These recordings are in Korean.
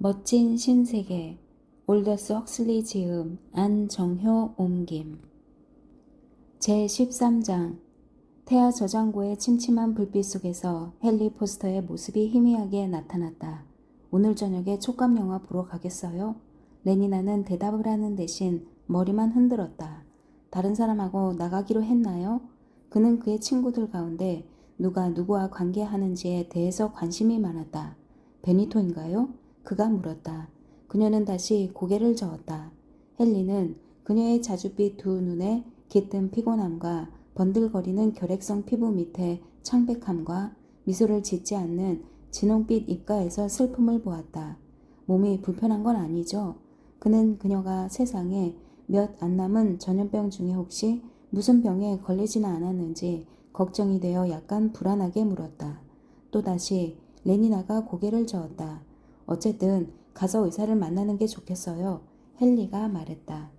멋진 신세계 올더스 헉슬리 지음 안정효 옮김 제13장 태아 저장고의 침침한 불빛 속에서 헨리 포스터의 모습이 희미하게 나타났다. 오늘 저녁에 촉감영화 보러 가겠어요? 레니나는 대답을 하는 대신 머리만 흔들었다. 다른 사람하고 나가기로 했나요? 그는 그의 친구들 가운데 누가 누구와 관계하는지에 대해서 관심이 많았다. 베니토인가요? 그가 물었다. 그녀는 다시 고개를 저었다. 헨리는 그녀의 자줏빛 두 눈에 깃든 피곤함과 번들거리는 결핵성 피부 밑에 창백함과 미소를 짓지 않는 진홍빛 입가에서 슬픔을 보았다. 몸이 불편한 건 아니죠? 그는 그녀가 세상에 몇 안 남은 전염병 중에 혹시 무슨 병에 걸리지는 않았는지 걱정이 되어 약간 불안하게 물었다. 또다시 레니나가 고개를 저었다. 어쨌든 가서 의사를 만나는 게 좋겠어요. 헨리가 말했다.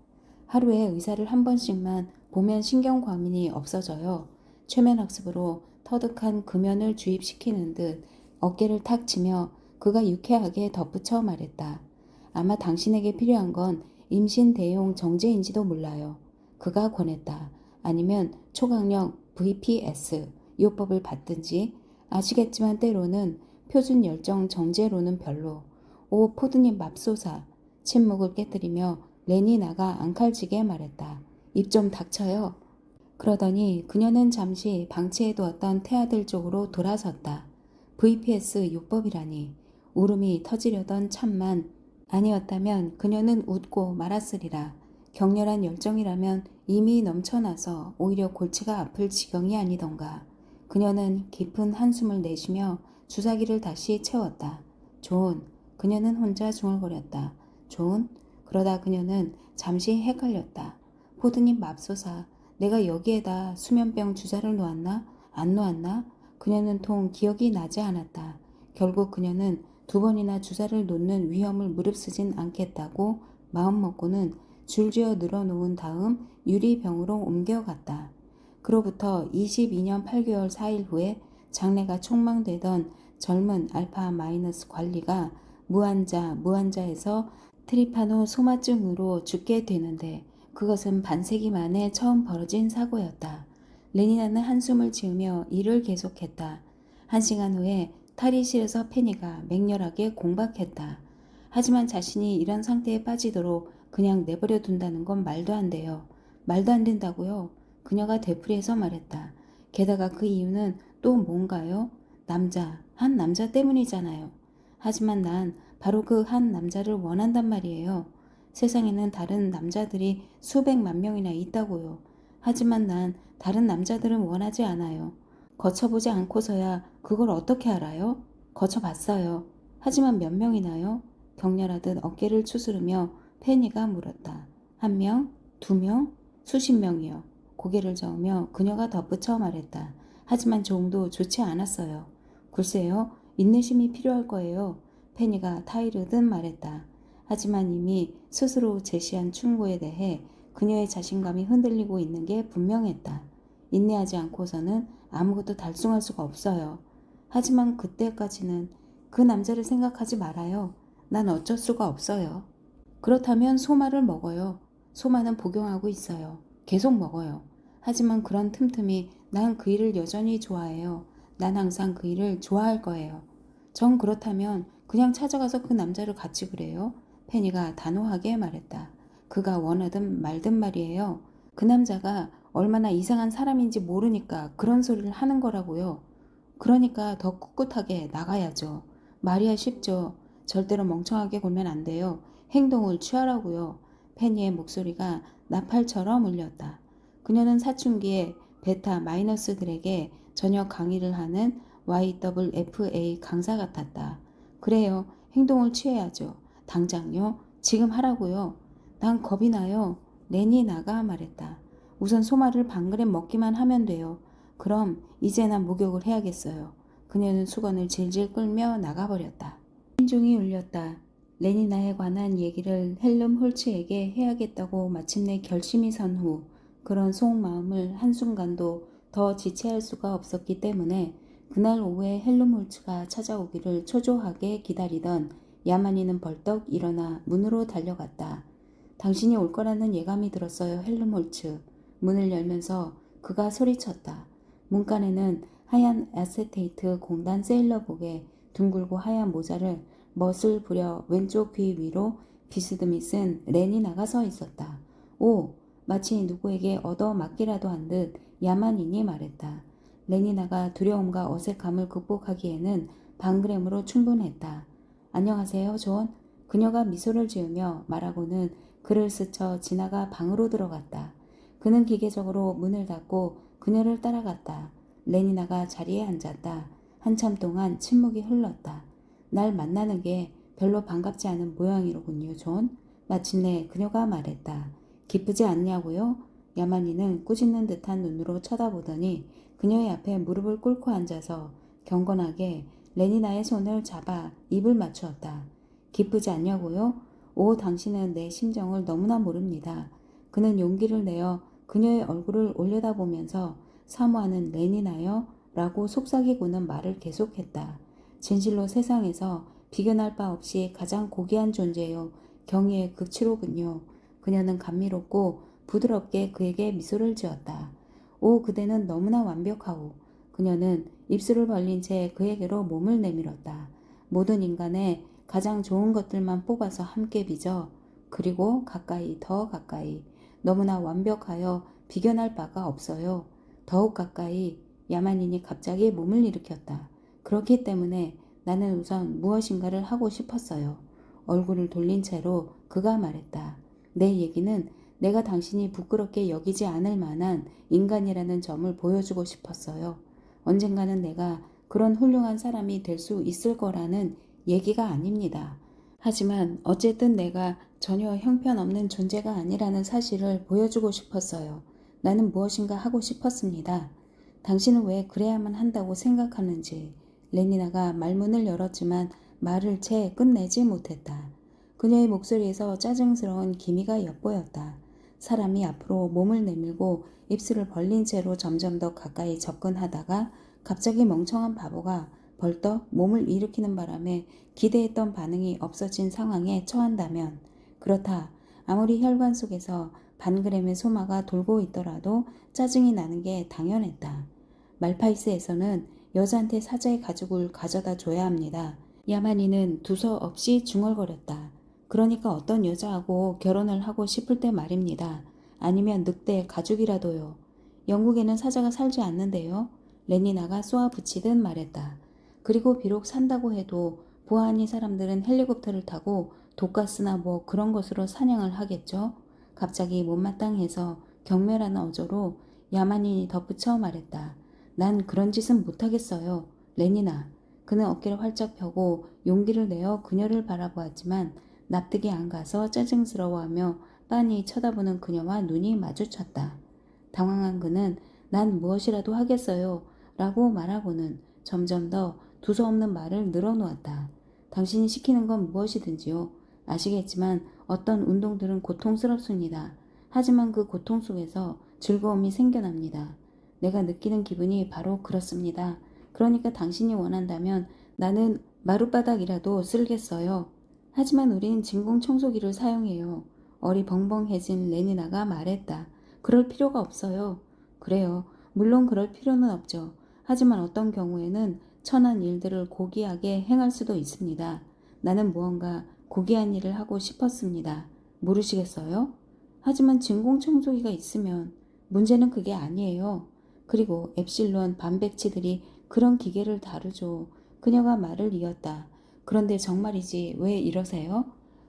하루에 의사를 한 번씩만 보면 신경과민이 없어져요. 최면학습으로 터득한 금연을 주입시키는 듯 어깨를 탁 치며 그가 유쾌하게 덧붙여 말했다. 아마 당신에게 필요한 건 임신 대용 정제인지도 몰라요. 그가 권했다. 아니면 초강력 VPS 요법을 받든지. 아시겠지만 때로는 표준 열정 정제로는 별로. 오 포드님 맙소사. 침묵을 깨뜨리며 레니나가 앙칼지게 말했다. 입 좀 닥쳐요. 그러더니 그녀는 잠시 방치해두었던 태아들 쪽으로 돌아섰다. VPS 요법이라니. 울음이 터지려던 참만 아니었다면 그녀는 웃고 말았으리라. 격렬한 열정이라면 이미 넘쳐나서 오히려 골치가 아플 지경이 아니던가. 그녀는 깊은 한숨을 내쉬며 주사기를 다시 채웠다. 존. 그녀는 혼자 중얼거렸다. 존. 그러다 그녀는 잠시 헷갈렸다. 포드님 맙소사. 내가 여기에다 수면병 주사를 놓았나? 안 놓았나? 그녀는 통 기억이 나지 않았다. 결국 그녀는 2번이나 주사를 놓는 위험을 무릅쓰진 않겠다고 마음먹고는 줄지어 늘어놓은 다음 유리병으로 옮겨갔다. 그로부터 22년 8개월 4일 후에 장래가 촉망되던 젊은 알파 마이너스 관리가 무한자에서 트리파노 소마증으로 죽게 되는데 그것은 반세기 만에 처음 벌어진 사고였다. 레니나는 한숨을 지으며 일을 계속했다. 1시간 후에 탈의실에서 페니가 맹렬하게 공박했다. 하지만 자신이 이런 상태에 빠지도록 그냥 내버려 둔다는 건 말도 안 돼요. 말도 안 된다고요. 그녀가 되풀이해서 말했다. 게다가 그 이유는 또 뭔가요? 한 남자 때문이잖아요. 하지만 난 바로 그 한 남자를 원한단 말이에요. 세상에는 다른 남자들이 수백만 명이나 있다고요. 하지만 난 다른 남자들은 원하지 않아요. 거쳐보지 않고서야 그걸 어떻게 알아요? 거쳐봤어요. 하지만 몇 명이나요? 격렬하듯 어깨를 추스르며 페니가 물었다. 1명? 2명? 수십 명이요. 고개를 저으며 그녀가 덧붙여 말했다. 하지만 종도 좋지 않았어요. 글쎄요. 인내심이 필요할 거예요. 페니가 타이르듯 말했다. 하지만 이미 스스로 제시한 충고에 대해 그녀의 자신감이 흔들리고 있는 게 분명했다. 인내하지 않고서는 아무것도 달성할 수가 없어요. 하지만 그때까지는 그 남자를 생각하지 말아요. 난 어쩔 수가 없어요. 그렇다면 소마를 먹어요. 소마는 복용하고 있어요. 계속 먹어요. 하지만 그런 틈틈이 난 그 일을 여전히 좋아해요. 난 항상 그 일을 좋아할 거예요. 전 그렇다면 그냥 찾아가서 그 남자를 같이 그래요. 페니가 단호하게 말했다. 그가 원하든 말든 말이에요. 그 남자가 얼마나 이상한 사람인지 모르니까 그런 소리를 하는 거라고요. 그러니까 더 꿋꿋하게 나가야죠. 말이야 쉽죠. 절대로 멍청하게 굴면 안 돼요. 행동을 취하라고요. 페니의 목소리가 나팔처럼 울렸다. 그녀는 사춘기에 베타 마이너스들에게 저녁 강의를 하는 YWFA 강사 같았다. 그래요. 행동을 취해야죠. 당장요. 지금 하라고요. 난 겁이 나요. 레니나가 말했다. 우선 소마를 반 그램 먹기만 하면 돼요. 그럼 이제나 목욕을 해야겠어요. 그녀는 수건을 질질 끌며 나가버렸다. 신중이 울렸다. 레니나에 관한 얘기를 헬름 홀츠에게 해야겠다고 마침내 결심이 선 후 그런 속마음을 한순간도 더 지체할 수가 없었기 때문에 그날 오후에 헬름 홀츠가 찾아오기를 초조하게 기다리던 야만이는 벌떡 일어나 문으로 달려갔다. 당신이 올 거라는 예감이 들었어요, 헬름홀츠. 문을 열면서 그가 소리쳤다. 문간에는 하얀 아세테이트 공단 세일러복에 둥글고 하얀 모자를 멋을 부려 왼쪽 귀 위로 비스듬히 쓴 레니나가 서 있었다. 오! 마치 누구에게 얻어맞기라도 한 듯 야만인이 말했다. 레니나가 두려움과 어색함을 극복하기에는 반그램으로 충분했다. 안녕하세요, 존. 그녀가 미소를 지으며 말하고는 그를 스쳐 지나가 방으로 들어갔다. 그는 기계적으로 문을 닫고 그녀를 따라갔다. 레니나가 자리에 앉았다. 한참 동안 침묵이 흘렀다. 날 만나는 게 별로 반갑지 않은 모양이로군요, 존. 마침내 그녀가 말했다. 기쁘지 않냐고요? 야만이는 꾸짖는 듯한 눈으로 쳐다보더니 그녀의 앞에 무릎을 꿇고 앉아서 경건하게 레니나의 손을 잡아 입을 맞추었다. 기쁘지 않냐고요? 오, 당신은 내 심정을 너무나 모릅니다. 그는 용기를 내어 그녀의 얼굴을 올려다보면서 사모하는 레니나요? 라고 속삭이고는 말을 계속했다. 진실로 세상에서 비견할 바 없이 가장 고귀한 존재요. 경의의 극치로군요. 그녀는 감미롭고 부드럽게 그에게 미소를 지었다. 오, 그대는 너무나 완벽하오. 그녀는 입술을 벌린 채 그에게로 몸을 내밀었다. 모든 인간의 가장 좋은 것들만 뽑아서 함께 빚어. 그리고 가까이, 더 가까이. 너무나 완벽하여 비견할 바가 없어요. 더욱 가까이. 야만인이 갑자기 몸을 일으켰다. 그렇기 때문에 나는 우선 무엇인가를 하고 싶었어요. 얼굴을 돌린 채로 그가 말했다. 내 얘기는 내가 당신이 부끄럽게 여기지 않을 만한 인간이라는 점을 보여주고 싶었어요. 언젠가는 내가 그런 훌륭한 사람이 될 수 있을 거라는 얘기가 아닙니다. 하지만 어쨌든 내가 전혀 형편없는 존재가 아니라는 사실을 보여주고 싶었어요. 나는 무엇인가 하고 싶었습니다. 당신은 왜 그래야만 한다고 생각하는지. 레니나가 말문을 열었지만 말을 채 끝내지 못했다. 그녀의 목소리에서 짜증스러운 기미가 엿보였다. 사람이 앞으로 몸을 내밀고 입술을 벌린 채로 점점 더 가까이 접근하다가 갑자기 멍청한 바보가 벌떡 몸을 일으키는 바람에 기대했던 반응이 없어진 상황에 처한다면, 그렇다. 아무리 혈관 속에서 반그램의 소마가 돌고 있더라도 짜증이 나는 게 당연했다. 말파이스에서는 여자한테 사자의 가죽을 가져다 줘야 합니다. 야만이는 두서없이 중얼거렸다. 그러니까 어떤 여자하고 결혼을 하고 싶을 때 말입니다. 아니면 늑대 가죽이라도요. 영국에는 사자가 살지 않는데요. 레니나가 쏘아붙이듯 말했다. 그리고 비록 산다고 해도 보아하니 사람들은 헬리콥터를 타고 독가스나 뭐 그런 것으로 사냥을 하겠죠. 갑자기 못마땅해서 경멸하는 어조로 야만인이 덧붙여 말했다. 난 그런 짓은 못하겠어요. 레니나. 그는 어깨를 활짝 펴고 용기를 내어 그녀를 바라보았지만 납득이 안 가서 짜증스러워하며 빤히 쳐다보는 그녀와 눈이 마주쳤다. 당황한 그는 난 무엇이라도 하겠어요 라고 말하고는 점점 더 두서없는 말을 늘어놓았다. 당신이 시키는 건 무엇이든지요. 아시겠지만 어떤 운동들은 고통스럽습니다. 하지만 그 고통 속에서 즐거움이 생겨납니다. 내가 느끼는 기분이 바로 그렇습니다. 그러니까 당신이 원한다면 나는 마룻바닥이라도 쓸겠어요. 하지만 우린 진공청소기를 사용해요. 어리벙벙해진 레니나가 말했다. 그럴 필요가 없어요. 그래요. 물론 그럴 필요는 없죠. 하지만 어떤 경우에는 천한 일들을 고귀하게 행할 수도 있습니다. 나는 무언가 고귀한 일을 하고 싶었습니다. 모르시겠어요? 하지만 진공청소기가 있으면 문제는 그게 아니에요. 그리고 엡실론 반백치들이 그런 기계를 다루죠. 그녀가 말을 이었다. 그런데 정말이지 왜 이러세요?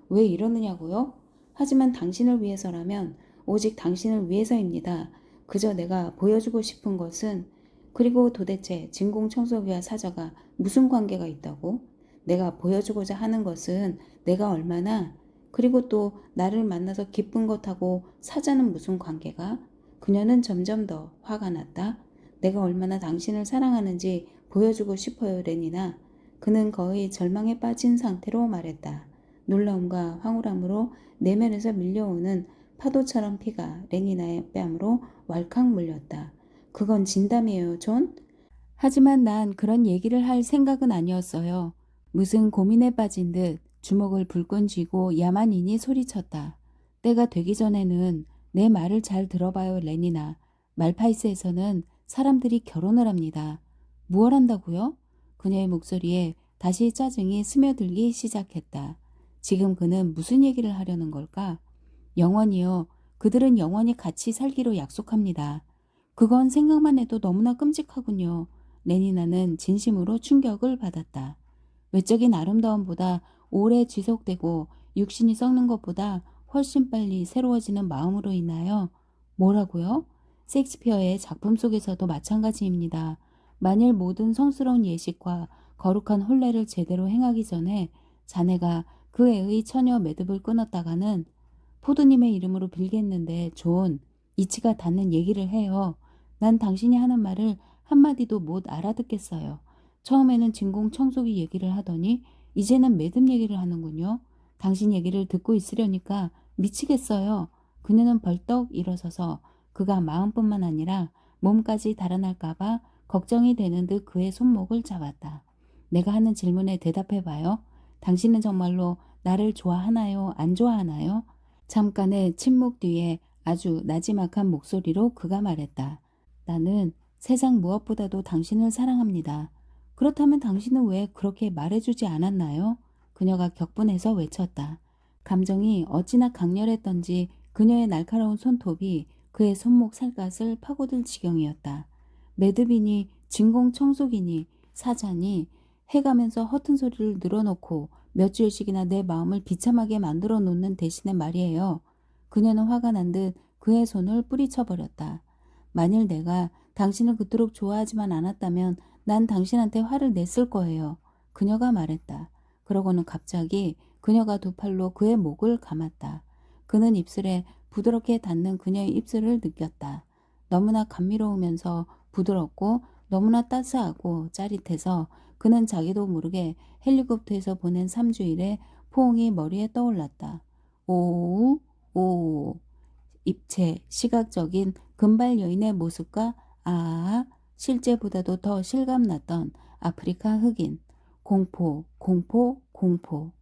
왜 이러느냐고요? 하지만 당신을 위해서라면 오직 당신을 위해서입니다. 그저 내가 보여주고 싶은 것은 그리고 도대체 진공청소기와 사자가 무슨 관계가 있다고? 내가 보여주고자 하는 것은 내가 얼마나 그리고 또 나를 만나서 기쁜 것하고 사자는 무슨 관계가? 그녀는 점점 더 화가 났다. 내가 얼마나 당신을 사랑하는지 보여주고 싶어요, 레니나. 그는 거의 절망에 빠진 상태로 말했다. 놀라움과 황홀함으로 내면에서 밀려오는 파도처럼 피가 레니나의 뺨으로 왈칵 물렸다. 그건 진담이에요, 존? 하지만 난 그런 얘기를 할 생각은 아니었어요. 무슨 고민에 빠진 듯 주먹을 불끈 쥐고 야만인이 소리쳤다. 때가 되기 전에는 내 말을 잘 들어봐요, 레니나. 말파이스에서는 사람들이 결혼을 합니다. 무얼 한다고요? 그녀의 목소리에 다시 짜증이 스며들기 시작했다. 지금 그는 무슨 얘기를 하려는 걸까? 영원히요. 그들은 영원히 같이 살기로 약속합니다. 그건 생각만 해도 너무나 끔찍하군요. 레니나는 진심으로 충격을 받았다. 외적인 아름다움보다 오래 지속되고 육신이 썩는 것보다 훨씬 빨리 새로워지는 마음으로 인하여 뭐라고요? 셰익스피어의 작품 속에서도 마찬가지입니다. 만일 모든 성스러운 예식과 거룩한 혼례를 제대로 행하기 전에 자네가 그 애의 처녀 매듭을 끊었다가는 포도님의 이름으로 빌겠는데 존, 이치가 닿는 얘기를 해요. 난 당신이 하는 말을 한마디도 못 알아듣겠어요. 처음에는 진공청소기 얘기를 하더니 이제는 매듭 얘기를 하는군요. 당신 얘기를 듣고 있으려니까 미치겠어요. 그녀는 벌떡 일어서서 그가 마음뿐만 아니라 몸까지 달아날까봐 걱정이 되는 듯 그의 손목을 잡았다. 내가 하는 질문에 대답해봐요. 당신은 정말로 나를 좋아하나요? 안 좋아하나요? 잠깐의 침묵 뒤에 아주 나지막한 목소리로 그가 말했다. 나는 세상 무엇보다도 당신을 사랑합니다. 그렇다면 당신은 왜 그렇게 말해주지 않았나요? 그녀가 격분해서 외쳤다. 감정이 어찌나 강렬했던지 그녀의 날카로운 손톱이 그의 손목 살갗을 파고들 지경이었다. 매듭이니 진공청소기니 사자니 해가면서 허튼 소리를 늘어놓고 몇 주일씩이나 내 마음을 비참하게 만들어 놓는 대신에 말이에요. 그녀는 화가 난 듯 그의 손을 뿌리쳐버렸다. 만일 내가 당신을 그토록 좋아하지만 않았다면 난 당신한테 화를 냈을 거예요. 그녀가 말했다. 그러고는 갑자기 그녀가 두 팔로 그의 목을 감았다. 그는 입술에 부드럽게 닿는 그녀의 입술을 느꼈다. 너무나 감미로우면서 부드럽고 너무나 따스하고 짜릿해서 그는 자기도 모르게 헬리콥터에서 보낸 3주일의 포옹이 머리에 떠올랐다. 오우, 오우. 입체, 시각적인 금발 여인의 모습과 실제보다도 더 실감났던 아프리카 흑인. 공포, 공포, 공포.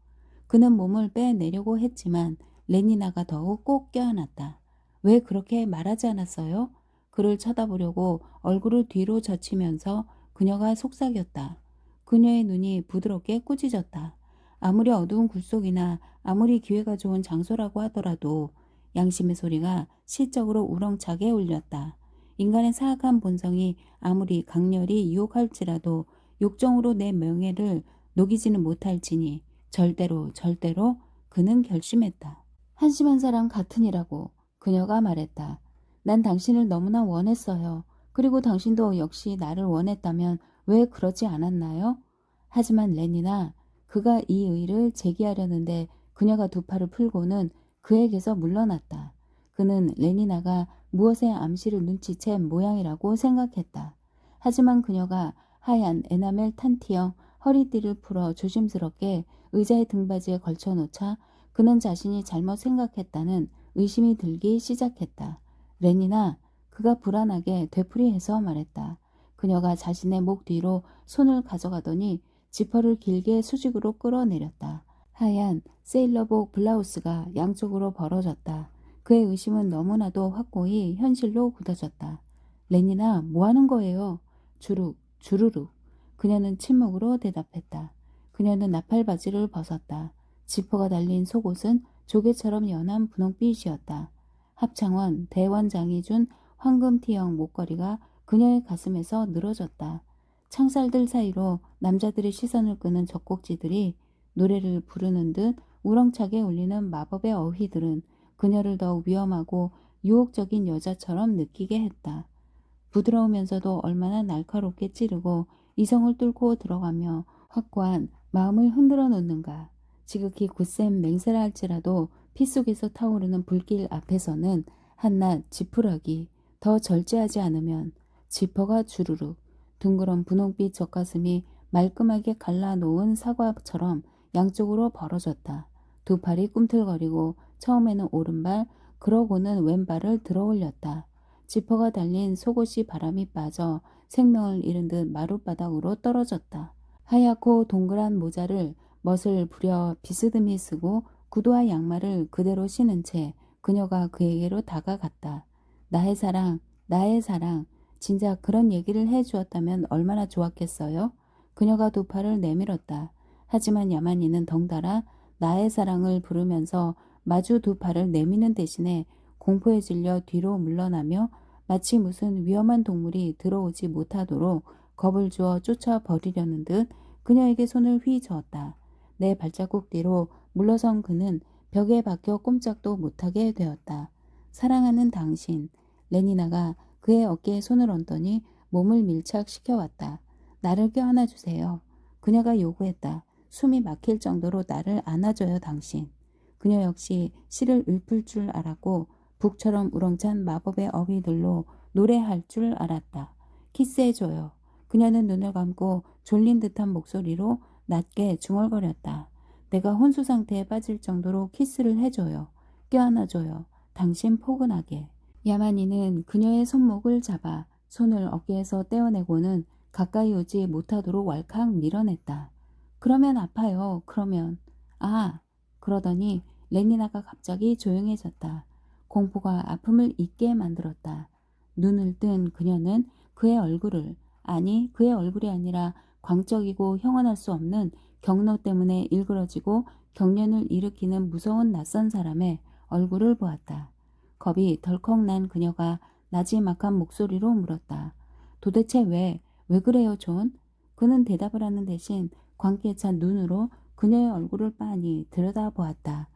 그는 몸을 빼내려고 했지만 레니나가 더욱 꼭 껴안았다. 왜 그렇게 말하지 않았어요? 그를 쳐다보려고 얼굴을 뒤로 젖히면서 그녀가 속삭였다. 그녀의 눈이 부드럽게 꾸짖었다. 아무리 어두운 굴속이나 아무리 기회가 좋은 장소라고 하더라도 양심의 소리가 시적으로 우렁차게 울렸다. 인간의 사악한 본성이 아무리 강렬히 유혹할지라도 욕정으로 내 명예를 녹이지는 못할지니 절대로 절대로 그는 결심했다. 한심한 사람 같으니라고 그녀가 말했다. 난 당신을 너무나 원했어요. 그리고 당신도 역시 나를 원했다면 왜 그러지 않았나요? 하지만 레니나 그가 이 의의를 제기하려는데 그녀가 두 팔을 풀고는 그에게서 물러났다. 그는 레니나가 무엇의 암시를 눈치챈 모양이라고 생각했다. 하지만 그녀가 하얀 에나멜 탄티형 허리띠를 풀어 조심스럽게 의자의 등받이에 걸쳐놓자 그는 자신이 잘못 생각했다는 의심이 들기 시작했다. 레니나, 그가 불안하게 되풀이해서 말했다. 그녀가 자신의 목 뒤로 손을 가져가더니 지퍼를 길게 수직으로 끌어내렸다. 하얀 세일러복 블라우스가 양쪽으로 벌어졌다. 그의 의심은 너무나도 확고히 현실로 굳어졌다. 레니나, 뭐 하는 거예요? 주룩, 주르륵. 그녀는 침묵으로 대답했다. 그녀는 나팔바지를 벗었다. 지퍼가 달린 속옷은 조개처럼 연한 분홍빛이었다. 합창원 대원장이 준 황금티형 목걸이가 그녀의 가슴에서 늘어졌다. 창살들 사이로 남자들의 시선을 끄는 젖꼭지들이 노래를 부르는 듯 우렁차게 울리는 마법의 어휘들은 그녀를 더욱 위험하고 유혹적인 여자처럼 느끼게 했다. 부드러우면서도 얼마나 날카롭게 찌르고 이성을 뚫고 들어가며 확고한 마음을 흔들어 놓는가. 지극히 굳센 맹세라 할지라도 피 속에서 타오르는 불길 앞에서는 한낱 지푸라기 더 절제하지 않으면 지퍼가 주르륵 둥그런 분홍빛 젖가슴이 말끔하게 갈라놓은 사과처럼 양쪽으로 벌어졌다. 두 팔이 꿈틀거리고 처음에는 오른발 그러고는 왼발을 들어 올렸다. 지퍼가 달린 속옷이 바람이 빠져 생명을 잃은 듯 마룻바닥으로 떨어졌다. 하얗고 동그란 모자를 멋을 부려 비스듬히 쓰고 구두와 양말을 그대로 신은 채 그녀가 그에게로 다가갔다. 나의 사랑, 나의 사랑. 진작 그런 얘기를 해 주었다면 얼마나 좋았겠어요? 그녀가 두 팔을 내밀었다. 하지만 야만이는 덩달아 나의 사랑을 부르면서 마주 두 팔을 내미는 대신에 공포에 질려 뒤로 물러나며 마치 무슨 위험한 동물이 들어오지 못하도록 겁을 주어 쫓아버리려는 듯 그녀에게 손을 휘저었다. 내 발자국 뒤로 물러선 그는 벽에 박혀 꼼짝도 못하게 되었다. 사랑하는 당신. 레니나가 그의 어깨에 손을 얹더니 몸을 밀착시켜 왔다. 나를 껴안아 주세요. 그녀가 요구했다. 숨이 막힐 정도로 나를 안아줘요, 당신. 그녀 역시 시를 읊을 줄 알았고 북처럼 우렁찬 마법의 어휘들로 노래할 줄 알았다. 키스해줘요. 그녀는 눈을 감고 졸린 듯한 목소리로 낮게 중얼거렸다. 내가 혼수 상태에 빠질 정도로 키스를 해줘요. 껴안아줘요. 당신 포근하게. 야만이는 그녀의 손목을 잡아 손을 어깨에서 떼어내고는 가까이 오지 못하도록 왈칵 밀어냈다. 그러면 아파요. 그러면. 아. 그러더니 레니나가 갑자기 조용해졌다. 공포가 아픔을 잊게 만들었다. 눈을 뜬 그녀는 그의 얼굴을, 아니 그의 얼굴이 아니라 광적이고 형언할 수 없는 경로 때문에 일그러지고 경련을 일으키는 무서운 낯선 사람의 얼굴을 보았다. 겁이 덜컥 난 그녀가 나지막한 목소리로 물었다. 도대체 왜 그래요, 존? 그는 대답을 하는 대신 광기에 찬 눈으로 그녀의 얼굴을 빤히 들여다보았다.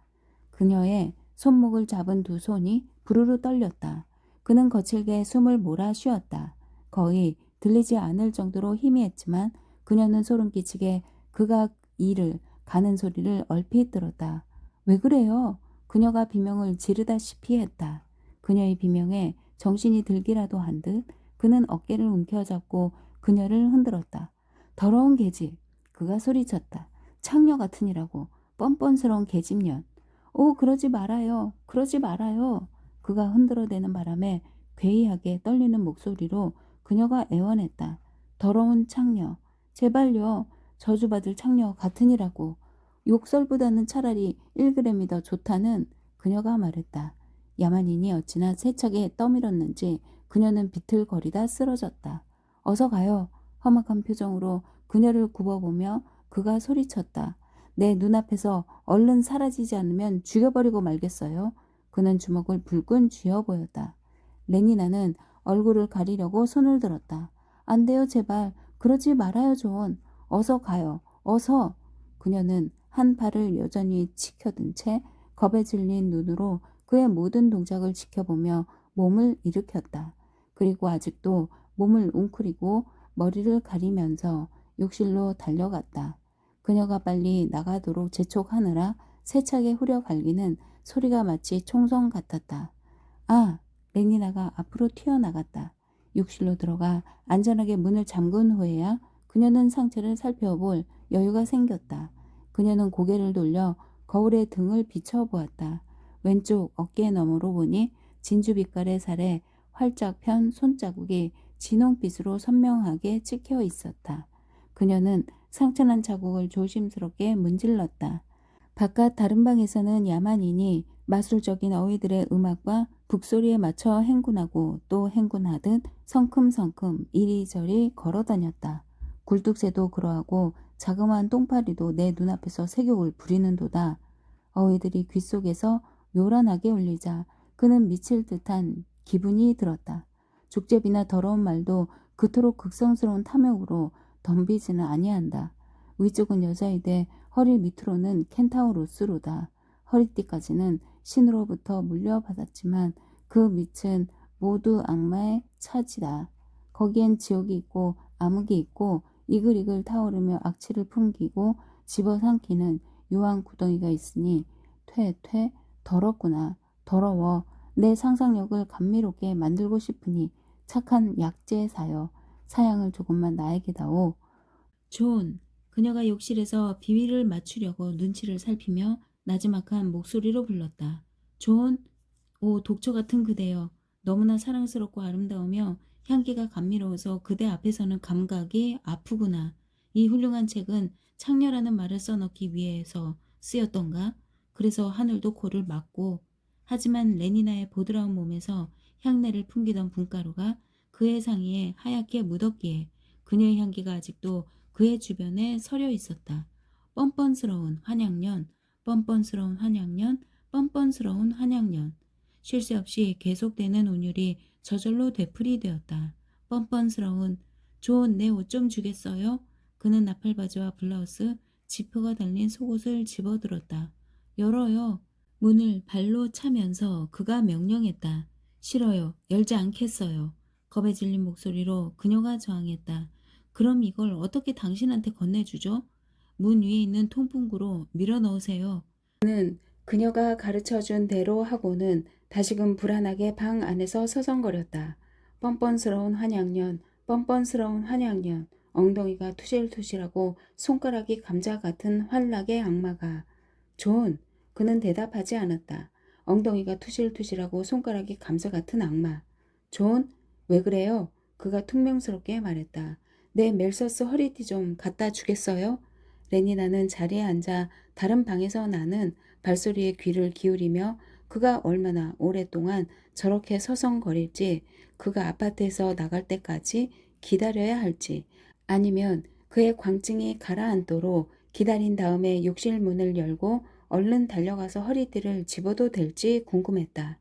그녀의 손목을 잡은 두 손이 부르르 떨렸다. 그는 거칠게 숨을 몰아 쉬었다. 거의 들리지 않을 정도로 희미했지만 그녀는 소름 끼치게 그가 이를 가는 소리를 얼핏 들었다. 왜 그래요? 그녀가 비명을 지르다시피 했다. 그녀의 비명에 정신이 들기라도 한 듯 그는 어깨를 움켜잡고 그녀를 흔들었다. 더러운 계집. 그가 소리쳤다. 창녀 같으니라고. 뻔뻔스러운 계집년. 오, 그러지 말아요. 그러지 말아요. 그가 흔들어대는 바람에 괴이하게 떨리는 목소리로 그녀가 애원했다. 더러운 창녀. 제발요. 저주받을 창녀 같으니라고. 욕설보다는 차라리 1g이 더 좋다는 그녀가 말했다. 야만인이 어찌나 세차게 떠밀었는지 그녀는 비틀거리다 쓰러졌다. 어서 가요. 험악한 표정으로 그녀를 굽어보며 그가 소리쳤다. 내 눈앞에서 얼른 사라지지 않으면 죽여버리고 말겠어요. 그는 주먹을 불끈 쥐어 보였다. 레니나는 얼굴을 가리려고 손을 들었다. 안 돼요, 제발. 그러지 말아요, 존. 어서 가요. 어서. 그녀는 한 팔을 여전히 치켜든 채 겁에 질린 눈으로 그의 모든 동작을 지켜보며 몸을 일으켰다. 그리고 아직도 몸을 웅크리고 머리를 가리면서 욕실로 달려갔다. 그녀가 빨리 나가도록 재촉하느라 세차게 후려 갈기는 소리가 마치 총성 같았다. 아! 레니나가 앞으로 튀어나갔다. 욕실로 들어가 안전하게 문을 잠근 후에야 그녀는 상체를 살펴볼 여유가 생겼다. 그녀는 고개를 돌려 거울에 등을 비춰보았다. 왼쪽 어깨 너머로 보니 진주빛깔의 살에 활짝 편 손자국이 진홍빛으로 선명하게 찍혀 있었다. 그녀는 상처난 자국을 조심스럽게 문질렀다. 바깥 다른 방에서는 야만인이 마술적인 어휘들의 음악과 북소리에 맞춰 행군하고 또 행군하듯 성큼성큼 이리저리 걸어다녔다. 굴뚝새도 그러하고 자그마한 똥파리도 내 눈앞에서 세욕을 부리는도다. 어휘들이 귓속에서 요란하게 울리자 그는 미칠 듯한 기분이 들었다. 족제비나 더러운 말도 그토록 극성스러운 탐욕으로 덤비지는 아니한다. 위쪽은 여자이되 허리 밑으로는 켄타우로스로다. 허리띠까지는 신으로부터 물려받았지만 그 밑은 모두 악마의 차지다. 거기엔 지옥이 있고 암흑이 있고 이글이글 타오르며 악취를 풍기고 집어삼키는 유황 구덩이가 있으니 퇴 더럽구나. 더러워. 내 상상력을 감미롭게 만들고 싶으니 착한 약재사여. 사양을 조금만 나에게다오. 존. 그녀가 욕실에서 비위를 맞추려고 눈치를 살피며 나지막한 목소리로 불렀다. 존. 오, 독초 같은 그대여. 너무나 사랑스럽고 아름다우며 향기가 감미로워서 그대 앞에서는 감각이 아프구나. 이 훌륭한 책은 창녀라는 말을 써넣기 위해서 쓰였던가? 그래서 하늘도 코를 막고. 하지만 레니나의 보드라운 몸에서 향내를 풍기던 분가루가 그의 상의에 하얗게 묻었기에 그녀의 향기가 아직도 그의 주변에 서려 있었다. 뻔뻔스러운 한양년, 뻔뻔스러운 한양년, 뻔뻔스러운 한양년. 쉴 새 없이 계속되는 운율이 저절로 되풀이되었다. 뻔뻔스러운 존, 내 옷 좀 주겠어요? 그는 나팔바지와 블라우스, 지퍼가 달린 속옷을 집어들었다. 열어요. 문을 발로 차면서 그가 명령했다. 싫어요. 열지 않겠어요. 겁에 질린 목소리로 그녀가 저항했다. 그럼 이걸 어떻게 당신한테 건네주죠? 문 위에 있는 통풍구로 밀어 넣으세요. 그녀가 가르쳐준 대로 하고는 다시금 불안하게 방 안에서 서성거렸다. 뻔뻔스러운 한양년, 뻔뻔스러운 한양년, 엉덩이가 투실투실하고 손가락이 감자 같은 환락의 악마가. 존, 그는 대답하지 않았다. 엉덩이가 투실투실하고 손가락이 감자 같은 악마. 존, 왜 그래요? 그가 퉁명스럽게 말했다. 내 멜서스 허리띠 좀 갖다 주겠어요? 레니나는 자리에 앉아 다른 방에서 나는 발소리에 귀를 기울이며 그가 얼마나 오랫동안 저렇게 서성거릴지, 그가 아파트에서 나갈 때까지 기다려야 할지, 아니면 그의 광증이 가라앉도록 기다린 다음에 욕실 문을 열고 얼른 달려가서 허리띠를 집어도 될지 궁금했다.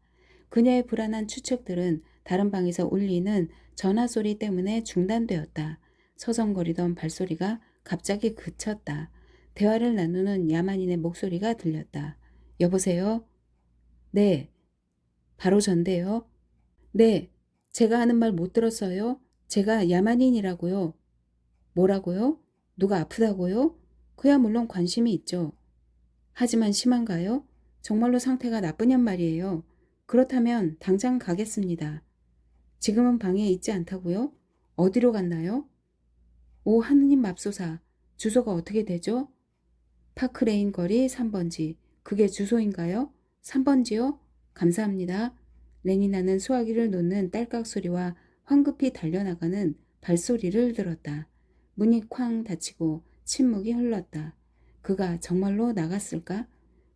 그녀의 불안한 추측들은 다른 방에서 울리는 전화소리 때문에 중단되었다. 서성거리던 발소리가 갑자기 그쳤다. 대화를 나누는 야만인의 목소리가 들렸다. 여보세요? 네. 바로 전데요. 네. 제가 하는 말 못 들었어요? 제가 야만인이라고요. 뭐라고요? 누가 아프다고요? 그야 물론 관심이 있죠. 하지만 심한가요? 정말로 상태가 나쁘냔 말이에요. 그렇다면 당장 가겠습니다. 지금은 방에 있지 않다고요? 어디로 갔나요? 오 하느님 맙소사. 주소가 어떻게 되죠? 파크레인 거리 3번지. 그게 주소인가요? 3번지요? 감사합니다. 레니나는 수화기를 놓는 딸깍 소리와 황급히 달려나가는 발소리를 들었다. 문이 쾅 닫히고 침묵이 흘렀다. 그가 정말로 나갔을까?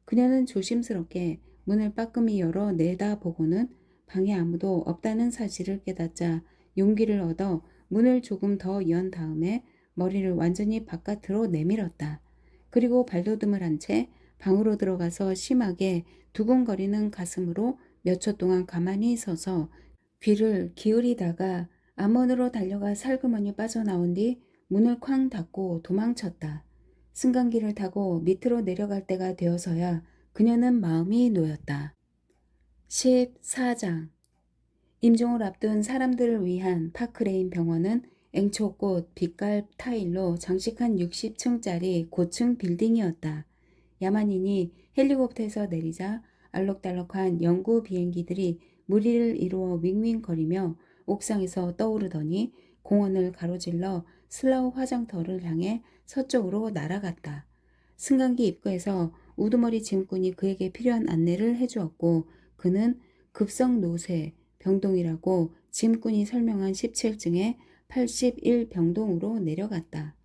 그녀는 조심스럽게 문을 빠끔히 열어 내다보고는 방에 아무도 없다는 사실을 깨닫자 용기를 얻어 문을 조금 더 연 다음에 머리를 완전히 바깥으로 내밀었다. 그리고 발돋움을 한 채 방으로 들어가서 심하게 두근거리는 가슴으로 몇 초 동안 가만히 서서 귀를 기울이다가 암원으로 달려가 살그머니 빠져나온 뒤 문을 쾅 닫고 도망쳤다. 승강기를 타고 밑으로 내려갈 때가 되어서야 그녀는 마음이 놓였다. 14장 임종을 앞둔 사람들을 위한 파크레인 병원은 앵초꽃 빛깔 타일로 장식한 60층짜리 고층 빌딩이었다. 야만인이 헬리콥터에서 내리자 알록달록한 영구 비행기들이 무리를 이루어 윙윙거리며 옥상에서 떠오르더니 공원을 가로질러 슬라우 화장터를 향해 서쪽으로 날아갔다. 승강기 입구에서 우두머리 짐꾼이 그에게 필요한 안내를 해주었고 그는 급성 노쇠 병동이라고 짐꾼이 설명한 17층에 81병동으로 내려갔다.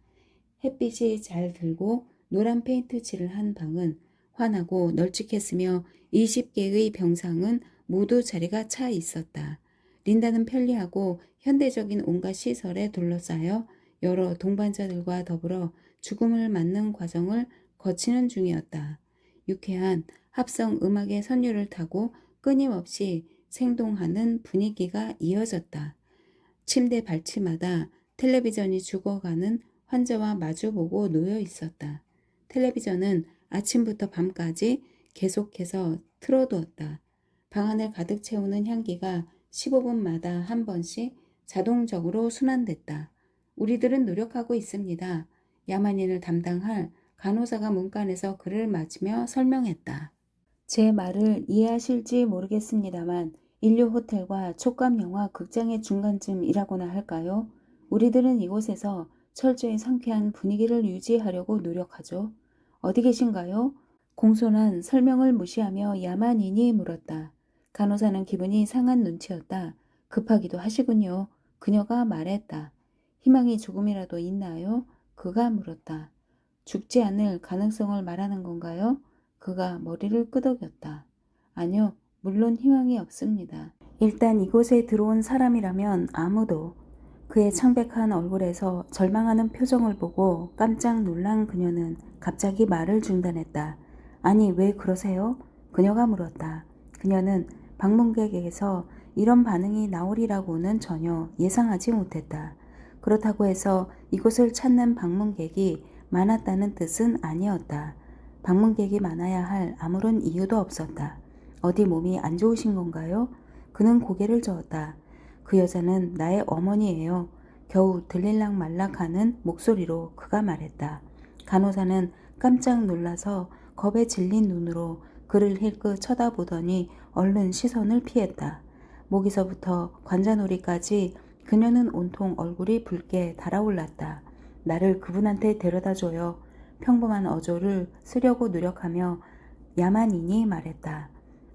햇빛이 잘 들고 노란 페인트 칠을 한 방은 환하고 널찍했으며 20개의 병상은 모두 자리가 차 있었다. 린다는 편리하고 현대적인 온갖 시설에 둘러싸여 여러 동반자들과 더불어 죽음을 맞는 과정을 거치는 중이었다. 유쾌한 합성 음악의 선율을 타고 끊임없이 생동하는 분위기가 이어졌다. 침대 발치마다 텔레비전이 죽어가는 환자와 마주보고 놓여 있었다. 텔레비전은 아침부터 밤까지 계속해서 틀어두었다. 방 안을 가득 채우는 향기가 15분마다 한 번씩 자동적으로 순환됐다. 우리들은 노력하고 있습니다. 야만인을 담당할 간호사가 문간에서 그를 맞으며 설명했다. 제 말을 이해하실지 모르겠습니다만 인류 호텔과 촉감 영화 극장의 중간쯤이라고나 할까요? 우리들은 이곳에서 철저히 상쾌한 분위기를 유지하려고 노력하죠. 어디 계신가요? 공손한 설명을 무시하며 야만인이 물었다. 간호사는 기분이 상한 눈치였다. 급하기도 하시군요. 그녀가 말했다. 희망이 조금이라도 있나요? 그가 물었다. 죽지 않을 가능성을 말하는 건가요? 그가 머리를 끄덕였다. 아니요, 물론 희망이 없습니다. 일단 이곳에 들어온 사람이라면 아무도. 그의 창백한 얼굴에서 절망하는 표정을 보고 깜짝 놀란 그녀는 갑자기 말을 중단했다. 아니, 왜 그러세요? 그녀가 물었다. 그녀는 방문객에게서 이런 반응이 나오리라고는 전혀 예상하지 못했다. 그렇다고 해서 이곳을 찾는 방문객이 많았다는 뜻은 아니었다. 방문객이 많아야 할 아무런 이유도 없었다. 어디 몸이 안 좋으신 건가요? 그는 고개를 저었다. 그 여자는 나의 어머니예요. 겨우 들릴락 말락하는 목소리로 그가 말했다. 간호사는 깜짝 놀라서 겁에 질린 눈으로 그를 힐끗 쳐다보더니 얼른 시선을 피했다. 목에서부터 관자놀이까지 그녀는 온통 얼굴이 붉게 달아올랐다. 나를 그분한테 데려다줘요. 평범한 어조를 쓰려고 노력하며 야만인이 말했다.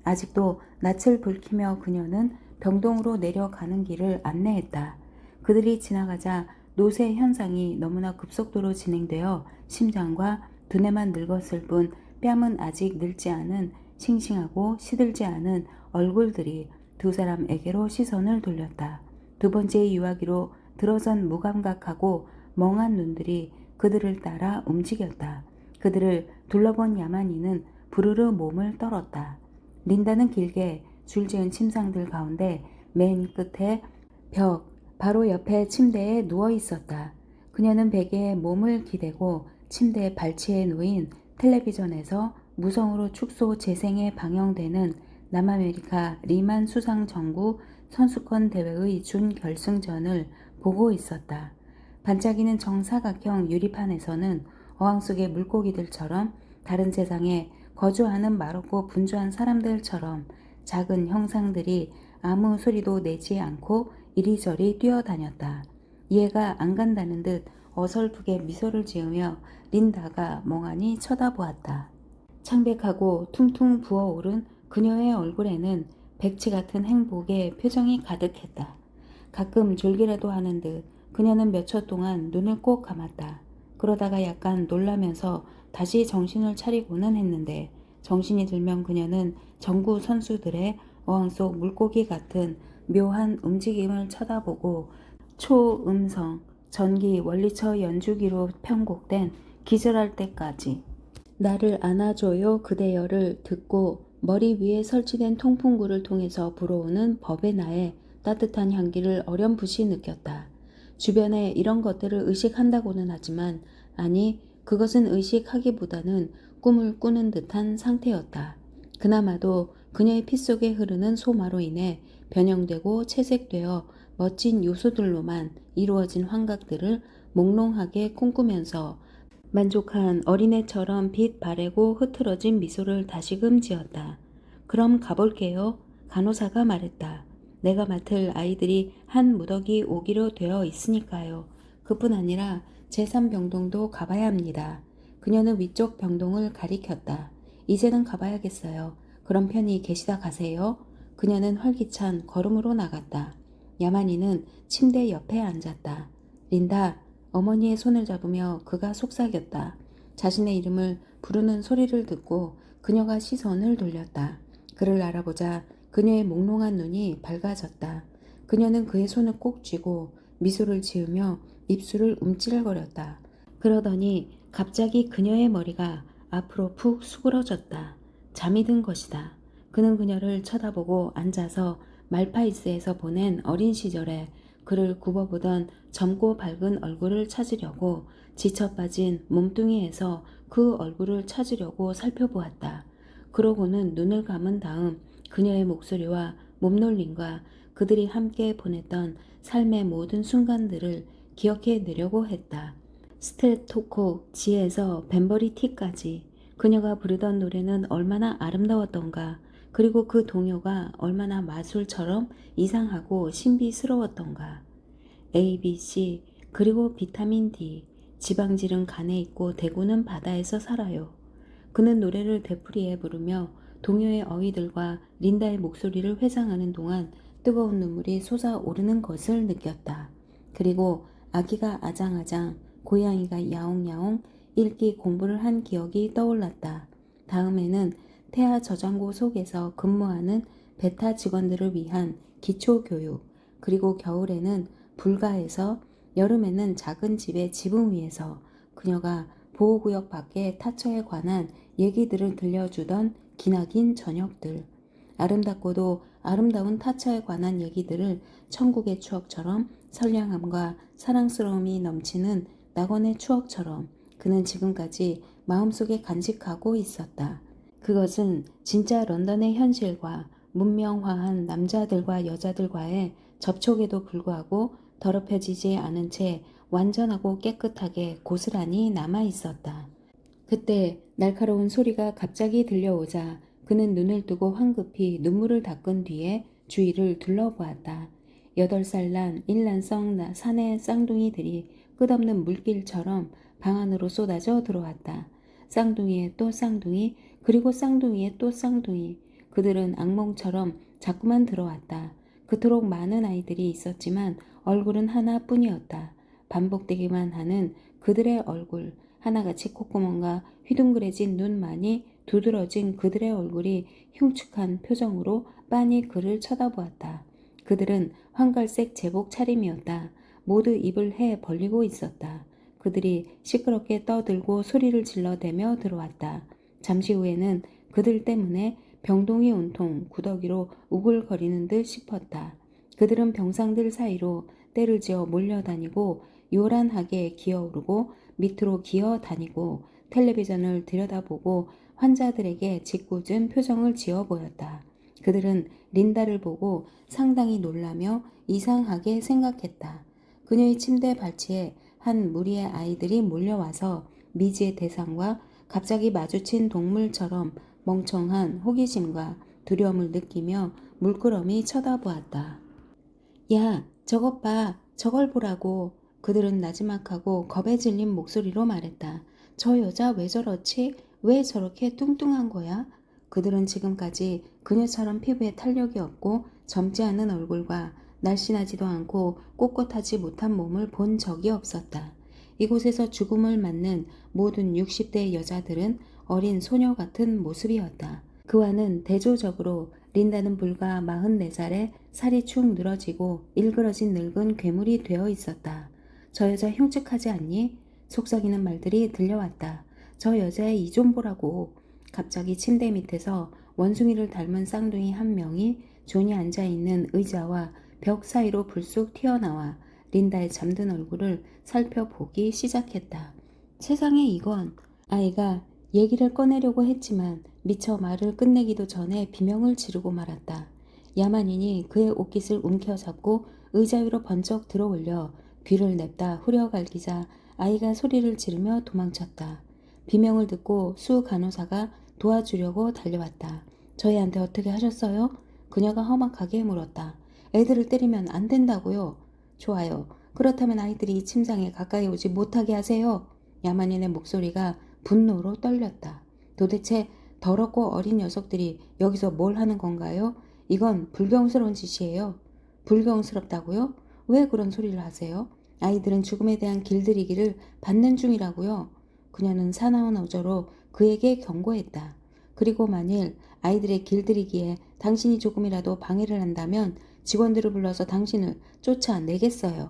아직도 낯을 붉히며 그녀는 병동으로 내려가는 길을 안내했다. 그들이 지나가자 노쇠 현상이 너무나 급속도로 진행되어 심장과 두뇌만 늙었을 뿐 뺨은 아직 늙지 않은 싱싱하고 시들지 않은 얼굴들이 두 사람에게로 시선을 돌렸다. 두 번째의 유아기로 들어선 무감각하고 멍한 눈들이 그들을 따라 움직였다. 그들을 둘러본 야만인은 부르르 몸을 떨었다. 린다는 길게 줄지은 침상들 가운데 맨 끝에 벽 바로 옆에 침대에 누워 있었다. 그녀는 베개에 몸을 기대고 침대 발치에 놓인 텔레비전에서 무성으로 축소 재생에 방영되는 남아메리카 리만 수상 정구 선수권 대회의 준결승전을 보고 있었다. 반짝이는 정사각형 유리판에서는 어항 속의 물고기들처럼 다른 세상에 거주하는 마렵고 분주한 사람들처럼 작은 형상들이 아무 소리도 내지 않고 이리저리 뛰어다녔다. 이해가 안 간다는 듯 어설프게 미소를 지으며 린다가 멍하니 쳐다보았다. 창백하고 퉁퉁 부어오른 그녀의 얼굴에는 백치 같은 행복의 표정이 가득했다. 가끔 졸기라도 하는 듯 그녀는 몇 초 동안 눈을 꼭 감았다. 그러다가 약간 놀라면서 다시 정신을 차리고는 했는데 정신이 들면 그녀는 정구 선수들의 어항 속 물고기 같은 묘한 움직임을 쳐다보고 초음성 전기 원리처 연주기로 편곡된 기절할 때까지 나를 안아줘요 그대여를 듣고 머리 위에 설치된 통풍구를 통해서 불어오는 법의 나의 따뜻한 향기를 어렴풋이 느꼈다. 주변에 이런 것들을 의식한다고는 하지만 아니 그것은 의식하기보다는 꿈을 꾸는 듯한 상태였다. 그나마도 그녀의 피 속에 흐르는 소마로 인해 변형되고 채색되어 멋진 요소들로만 이루어진 환각들을 몽롱하게 꿈꾸면서 만족한 어린애처럼 빛 바래고 흐트러진 미소를 다시금 지었다. 그럼 가볼게요. 간호사가 말했다. 내가 맡을 아이들이 한 무더기 오기로 되어 있으니까요. 그뿐 아니라 제3병동도 가봐야 합니다. 그녀는 위쪽 병동을 가리켰다. 이제는 가봐야겠어요. 그럼 편히 계시다 가세요. 그녀는 활기찬 걸음으로 나갔다. 야만이는 침대 옆에 앉았다. 린다, 어머니의 손을 잡으며 그가 속삭였다. 자신의 이름을 부르는 소리를 듣고 그녀가 시선을 돌렸다. 그를 알아보자 그녀의 몽롱한 눈이 밝아졌다. 그녀는 그의 손을 꼭 쥐고 미소를 지으며 입술을 움찔거렸다. 그러더니 갑자기 그녀의 머리가 앞으로 푹 수그러졌다. 잠이 든 것이다. 그는 그녀를 쳐다보고 앉아서 말파이스에서 보낸 어린 시절에 그를 굽어보던 젊고 밝은 얼굴을 찾으려고 지쳐 빠진 몸뚱이에서 그 얼굴을 찾으려고 살펴보았다. 그러고는 눈을 감은 다음 그녀의 목소리와 몸놀림과 그들이 함께 보냈던 삶의 모든 순간들을 기억해 내려고 했다. 스트레토코 지에서 벤버리 티까지 그녀가 부르던 노래는 얼마나 아름다웠던가. 그리고 그 동요가 얼마나 마술처럼 이상하고 신비스러웠던가. A, B, C 그리고 비타민 D 지방질은 간에 있고 대구는 바다에서 살아요. 그는 노래를 되풀이해 부르며 동요의 어휘들과 린다의 목소리를 회상하는 동안 뜨거운 눈물이 솟아오르는 것을 느꼈다. 그리고 아기가 아장아장, 고양이가 야옹야옹, 읽기 공부를 한 기억이 떠올랐다. 다음에는 태아 저장고 속에서 근무하는 베타 직원들을 위한 기초교육, 그리고 겨울에는 불가에서, 여름에는 작은 집의 지붕 위에서 그녀가 보호구역 밖의 타처에 관한 얘기들을 들려주던 기나긴 저녁들. 아름답고도 아름다운 타처에 관한 얘기들을 천국의 추억처럼 선량함과 사랑스러움이 넘치는 낙원의 추억처럼 그는 지금까지 마음속에 간직하고 있었다. 그것은 진짜 런던의 현실과 문명화한 남자들과 여자들과의 접촉에도 불구하고 더럽혀지지 않은 채 완전하고 깨끗하게 고스란히 남아 있었다. 그때 날카로운 소리가 갑자기 들려오자 그는 눈을 뜨고 황급히 눈물을 닦은 뒤에 주위를 둘러보았다. 8살 난 일란성 사내 쌍둥이들이 끝없는 물길처럼 방 안으로 쏟아져 들어왔다. 쌍둥이에 또 쌍둥이, 그리고 쌍둥이에 또 쌍둥이. 그들은 악몽처럼 자꾸만 들어왔다. 그토록 많은 아이들이 있었지만 얼굴은 하나뿐이었다. 반복되기만 하는 그들의 얼굴, 하나같이 콧구멍과 휘둥그레진 눈만이 두드러진 그들의 얼굴이 흉측한 표정으로 빤히 그를 쳐다보았다. 그들은 황갈색 제복 차림이었다. 모두 입을 해 벌리고 있었다. 그들이 시끄럽게 떠들고 소리를 질러대며 들어왔다. 잠시 후에는 그들 때문에 병동이 온통 구더기로 우글거리는 듯 싶었다. 그들은 병상들 사이로 떼를 지어 몰려다니고 요란하게 기어오르고 밑으로 기어다니고 텔레비전을 들여다보고 환자들에게 짓궂은 표정을 지어 보였다. 그들은 린다를 보고 상당히 놀라며 이상하게 생각했다. 그녀의 침대 발치에 한 무리의 아이들이 몰려와서 미지의 대상과 갑자기 마주친 동물처럼 멍청한 호기심과 두려움을 느끼며 물끄러미 쳐다보았다. 야, 저것 봐. 저걸 보라고. 그들은 나지막하고 겁에 질린 목소리로 말했다. 저 여자 왜 저렇지? 왜 저렇게 뚱뚱한 거야? 그들은 지금까지 그녀처럼 피부에 탄력이 없고 젊지 않은 얼굴과 날씬하지도 않고 꼿꼿하지 못한 몸을 본 적이 없었다. 이곳에서 죽음을 맞는 모든 60대 여자들은 어린 소녀 같은 모습이었다. 그와는 대조적으로 린다는 불과 44살에 살이 축 늘어지고 일그러진 늙은 괴물이 되어 있었다. 저 여자 흉측하지 않니? 속삭이는 말들이 들려왔다. 저 여자의 이 좀 보라고. 갑자기 침대 밑에서 원숭이를 닮은 쌍둥이 한 명이 존이 앉아있는 의자와 벽 사이로 불쑥 튀어나와 린다의 잠든 얼굴을 살펴보기 시작했다. 세상에 이건. 아이가 얘기를 꺼내려고 했지만 미처 말을 끝내기도 전에 비명을 지르고 말았다. 야만인이 그의 옷깃을 움켜잡고 의자 위로 번쩍 들어올려 귀를 냅다 후려갈기자 아이가 소리를 지르며 도망쳤다. 비명을 듣고 수 간호사가 도와주려고 달려왔다. 저희한테 어떻게 하셨어요? 그녀가 험악하게 물었다. 애들을 때리면 안 된다고요. 좋아요. 그렇다면 아이들이 이 침상에 가까이 오지 못하게 하세요. 야만인의 목소리가 분노로 떨렸다. 도대체 더럽고 어린 녀석들이 여기서 뭘 하는 건가요? 이건 불경스러운 짓이에요. 불경스럽다고요? 왜 그런 소리를 하세요? 아이들은 죽음에 대한 길들이기를 받는 중이라고요. 그녀는 사나운 어조로 그에게 경고했다. 그리고 만일 아이들의 길들이기에 당신이 조금이라도 방해를 한다면 직원들을 불러서 당신을 쫓아내겠어요.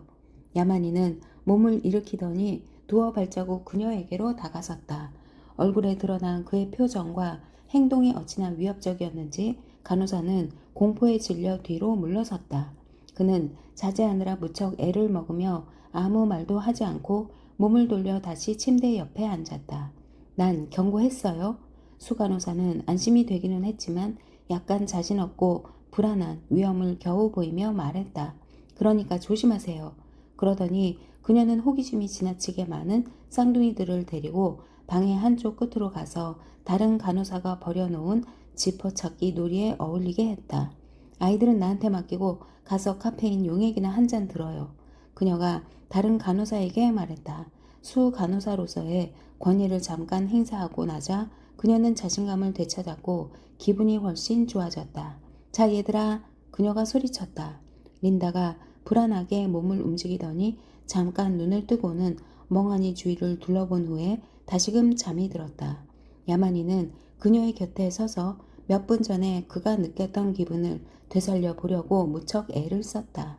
야만이는 몸을 일으키더니 두어 발자국 그녀에게로 다가섰다. 얼굴에 드러난 그의 표정과 행동이 어찌나 위협적이었는지 간호사는 공포에 질려 뒤로 물러섰다. 그는 자제하느라 무척 애를 먹으며 아무 말도 하지 않고 몸을 돌려 다시 침대 옆에 앉았다. 난 경고했어요. 수 간호사는 안심이 되기는 했지만 약간 자신 없고 불안한 위험을 겨우 보이며 말했다. 그러니까 조심하세요. 그러더니 그녀는 호기심이 지나치게 많은 쌍둥이들을 데리고 방의 한쪽 끝으로 가서 다른 간호사가 버려놓은 지퍼찾기 놀이에 어울리게 했다. 아이들은 나한테 맡기고 가서 카페인 용액이나 한 잔 들어요. 그녀가 다른 간호사에게 말했다. 수 간호사로서의 권위를 잠깐 행사하고 나자 그녀는 자신감을 되찾았고 기분이 훨씬 좋아졌다. 자 얘들아, 그녀가 소리쳤다. 린다가 불안하게 몸을 움직이더니 잠깐 눈을 뜨고는 멍하니 주위를 둘러본 후에 다시금 잠이 들었다. 야만이는 그녀의 곁에 서서 몇 분 전에 그가 느꼈던 기분을 되살려 보려고 무척 애를 썼다.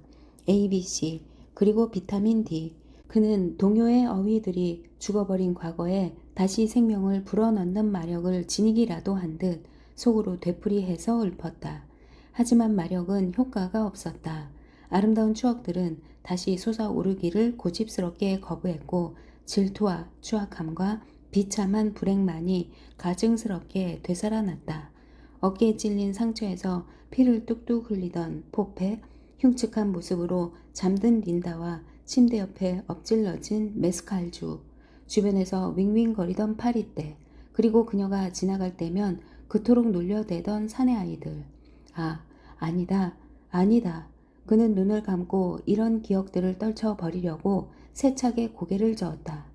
ABC 그리고 비타민 D. 그는 동요의 어휘들이 죽어버린 과거에 다시 생명을 불어넣는 마력을 지니기라도 한 듯 속으로 되풀이해서 읊었다. 하지만 마력은 효과가 없었다. 아름다운 추억들은 다시 솟아오르기를 고집스럽게 거부했고 질투와 추악함과 비참한 불행만이 가증스럽게 되살아났다. 어깨에 찔린 상처에서 피를 뚝뚝 흘리던 포페, 흉측한 모습으로 잠든 린다와 침대 옆에 엎질러진 메스칼주, 주변에서 윙윙거리던 파리떼, 그리고 그녀가 지나갈 때면 그토록 놀려대던 사내 아이들. 아, 아니다, 아니다. 그는 눈을 감고 이런 기억들을 떨쳐버리려고 세차게 고개를 저었다.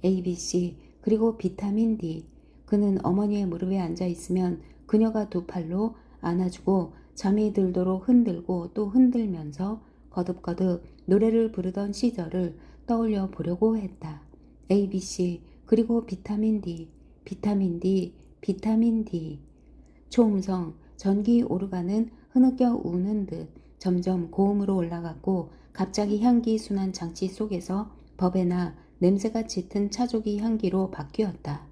ABC, 그리고 비타민 D. 그는 어머니의 무릎에 앉아 있으면 그녀가 두 팔로 안아주고 잠이 들도록 흔들고 또 흔들면서 거듭거듭 노래를 부르던 시절을 떠올려 보려고 했다. ABC, 그리고 비타민 D, 비타민 D, 비타민 D. 초음성, 전기 오르간은 흐느껴 우는 듯 점점 고음으로 올라갔고 갑자기 향기 순환 장치 속에서 법에나 냄새가 짙은 차조기 향기로 바뀌었다.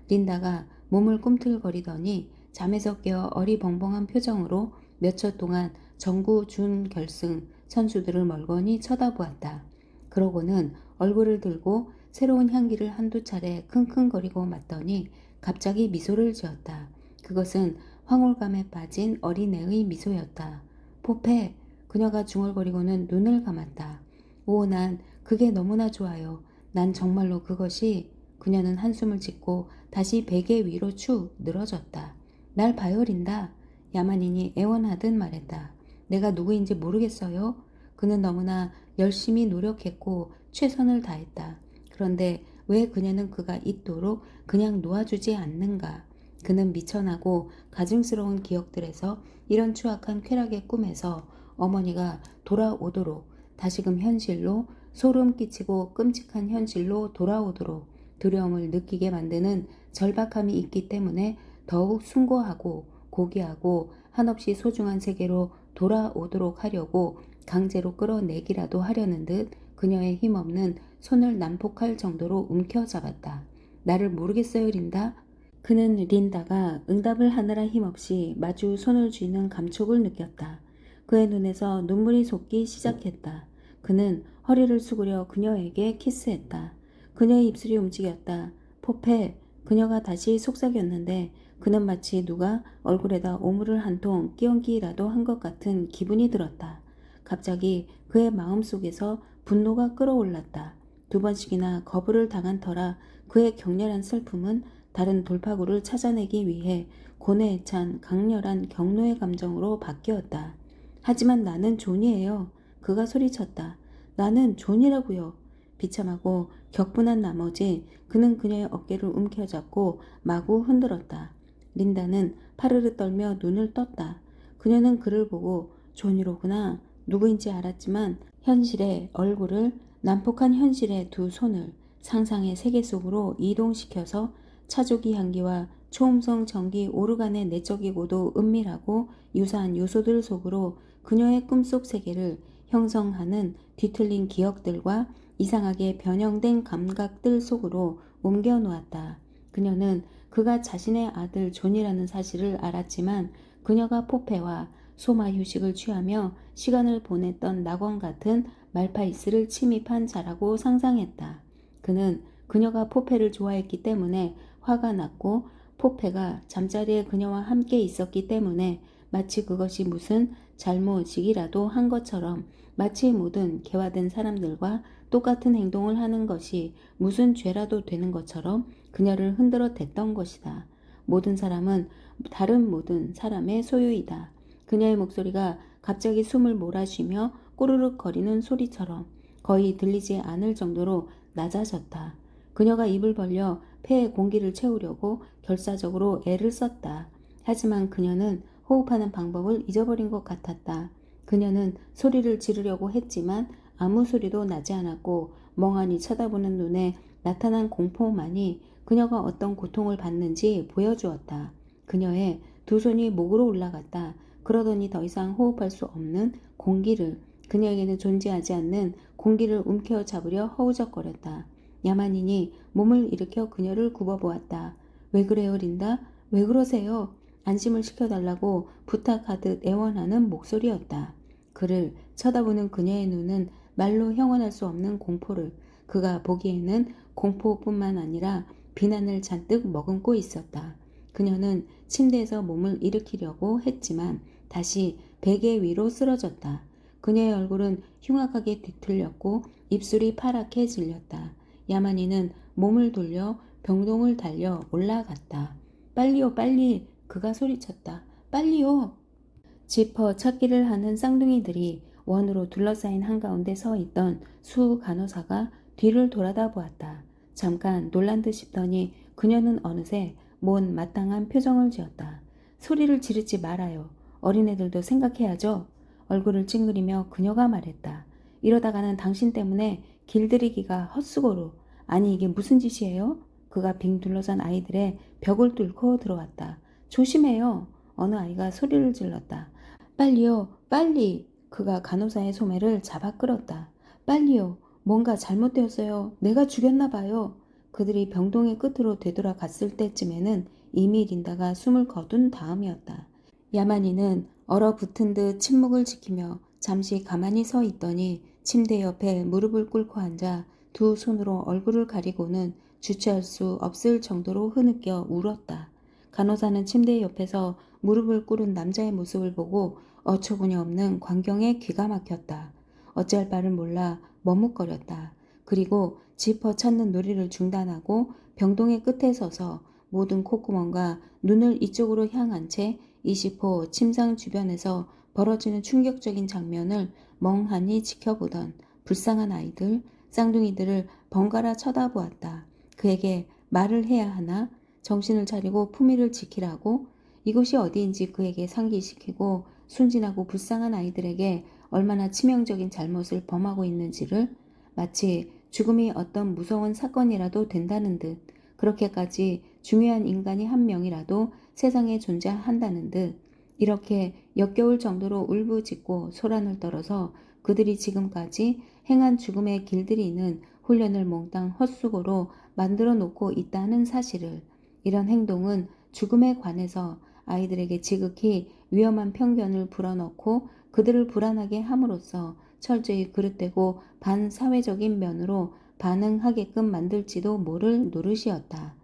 린다가 몸을 꿈틀거리더니 잠에서 깨어 어리벙벙한 표정으로 몇 초 동안 정구 준결승 선수들을 멀거니 쳐다보았다. 그러고는 얼굴을 들고 새로운 향기를 한두 차례 킁킁거리고 맞더니 갑자기 미소를 지었다. 그것은 황홀감에 빠진 어린애의 미소였다. 포페, 그녀가 중얼거리고는 눈을 감았다. 오, 난 그게 너무나 좋아요. 난 정말로 그것이. 그녀는 한숨을 짓고 다시 베개 위로 축 늘어졌다. 날 봐요, 린다. 야만인이 애원하듯 말했다. 내가 누구인지 모르겠어요. 그는 너무나 열심히 노력했고 최선을 다했다. 그런데 왜 그녀는 그가 있도록 그냥 놓아주지 않는가? 그는 미천하고 가증스러운 기억들에서 이런 추악한 쾌락의 꿈에서 어머니가 돌아오도록 다시금 현실로 소름 끼치고 끔찍한 현실로 돌아오도록 두려움을 느끼게 만드는 절박함이 있기 때문에 더욱 숭고하고 고귀하고 한없이 소중한 세계로 돌아오도록 하려고 강제로 끌어내기라도 하려는 듯 그녀의 힘없는 손을 난폭할 정도로 움켜잡았다. 나를 모르겠어요, 린다. 그는 린다가 응답을 하느라 힘없이 마주 손을 쥐는 감촉을 느꼈다. 그의 눈에서 눈물이 솟기 시작했다. 그는 허리를 수그려 그녀에게 키스했다. 그녀의 입술이 움직였다. 포페, 그녀가 다시 속삭였는데 그는 마치 누가 얼굴에다 오물을 한 통 끼얹기라도 한 것 같은 기분이 들었다. 갑자기 그의 마음속에서 분노가 끓어올랐다. 두 번씩이나 거부를 당한 터라 그의 격렬한 슬픔은 다른 돌파구를 찾아내기 위해 고뇌에 찬 강렬한 경노의 감정으로 바뀌었다. 하지만 나는 존이에요. 그가 소리쳤다. 나는 존이라고요. 비참하고 격분한 나머지 그는 그녀의 어깨를 움켜잡고 마구 흔들었다. 린다는 파르르 떨며 눈을 떴다. 그녀는 그를 보고 존이로구나. 누구인지 알았지만 현실의 얼굴을 난폭한 현실의 두 손을 상상의 세계 속으로 이동시켜서 차조기 향기와 초음성 전기 오르간의 내적이고도 은밀하고 유사한 요소들 속으로 그녀의 꿈속 세계를 형성하는 뒤틀린 기억들과 이상하게 변형된 감각들 속으로 옮겨 놓았다. 그녀는 그가 자신의 아들 존이라는 사실을 알았지만 그녀가 포페와 소마 휴식을 취하며 시간을 보냈던 낙원 같은 말파이스를 침입한 자라고 상상했다. 그는 그녀가 포페를 좋아했기 때문에 화가 났고 포페가 잠자리에 그녀와 함께 있었기 때문에 마치 그것이 무슨 잘못이기라도 한 것처럼 마치 모든 개화된 사람들과 똑같은 행동을 하는 것이 무슨 죄라도 되는 것처럼 그녀를 흔들어 댔던 것이다. 모든 사람은 다른 모든 사람의 소유이다. 그녀의 목소리가 갑자기 숨을 몰아쉬며 꼬르륵 거리는 소리처럼 거의 들리지 않을 정도로 낮아졌다. 그녀가 입을 벌려 폐에 공기를 채우려고 결사적으로 애를 썼다. 하지만 그녀는 호흡하는 방법을 잊어버린 것 같았다. 그녀는 소리를 지르려고 했지만 아무 소리도 나지 않았고 멍하니 쳐다보는 눈에 나타난 공포만이 그녀가 어떤 고통을 받는지 보여주었다. 그녀의 두 손이 목으로 올라갔다. 그러더니 더 이상 호흡할 수 없는 공기를, 그녀에게는 존재하지 않는 공기를 움켜잡으려 허우적거렸다. 야만인이 몸을 일으켜 그녀를 굽어보았다. 왜 그래요, 린다? 왜 그러세요? 안심을 시켜달라고 부탁하듯 애원하는 목소리였다. 그를 쳐다보는 그녀의 눈은 말로 형언할 수 없는 공포를, 그가 보기에는 공포뿐만 아니라 비난을 잔뜩 머금고 있었다. 그녀는 침대에서 몸을 일으키려고 했지만 다시 베개 위로 쓰러졌다. 그녀의 얼굴은 흉악하게 뒤틀렸고 입술이 파랗게 질렸다. 야만이는 몸을 돌려 병동을 달려 올라갔다. 빨리요, 빨리! 그가 소리쳤다. 빨리요! 지퍼 찾기를 하는 쌍둥이들이 원으로 둘러싸인 한가운데 서 있던 수 간호사가 뒤를 돌아다 보았다. 잠깐 놀란 듯 싶더니 그녀는 어느새 못마땅한 표정을 지었다. 소리를 지르지 말아요. 어린애들도 생각해야죠. 얼굴을 찡그리며 그녀가 말했다. 이러다가는 당신 때문에 길들이기가 헛수고로. 아니 이게 무슨 짓이에요? 그가 빙 둘러선 아이들의 벽을 뚫고 들어왔다. 조심해요. 어느 아이가 소리를 질렀다. 빨리요, 빨리! 그가 간호사의 소매를 잡아 끌었다. 빨리요, 뭔가 잘못되었어요. 내가 죽였나 봐요. 그들이 병동의 끝으로 되돌아갔을 때쯤에는 이미 린다가 숨을 거둔 다음이었다. 야만이는 얼어붙은 듯 침묵을 지키며 잠시 가만히 서 있더니 침대 옆에 무릎을 꿇고 앉아 두 손으로 얼굴을 가리고는 주체할 수 없을 정도로 흐느껴 울었다. 간호사는 침대 옆에서 무릎을 꿇은 남자의 모습을 보고 어처구니 없는 광경에 귀가 막혔다. 어찌할 바를 몰라 머뭇거렸다. 그리고 지퍼 찾는 놀이를 중단하고 병동의 끝에 서서 모든 콧구멍과 눈을 이쪽으로 향한 채 20호 침상 주변에서 벌어지는 충격적인 장면을 멍하니 지켜보던 불쌍한 아이들, 쌍둥이들을 번갈아 쳐다보았다. 그에게 말을 해야 하나? 정신을 차리고 품위를 지키라고? 이곳이 어디인지 그에게 상기시키고 순진하고 불쌍한 아이들에게 얼마나 치명적인 잘못을 범하고 있는지를, 마치 죽음이 어떤 무서운 사건이라도 된다는 듯, 그렇게까지 중요한 인간이 한 명이라도 세상에 존재한다는 듯, 이렇게 역겨울 정도로 울부짖고 소란을 떨어서 그들이 지금까지 행한 죽음의 길들이는 훈련을 몽땅 헛수고로 만들어 놓고 있다는 사실을, 이런 행동은 죽음에 관해서 아이들에게 지극히 위험한 편견을 불어넣고 그들을 불안하게 함으로써 철저히 그릇되고 반사회적인 면으로 반응하게끔 만들지도 모를 노릇이었다.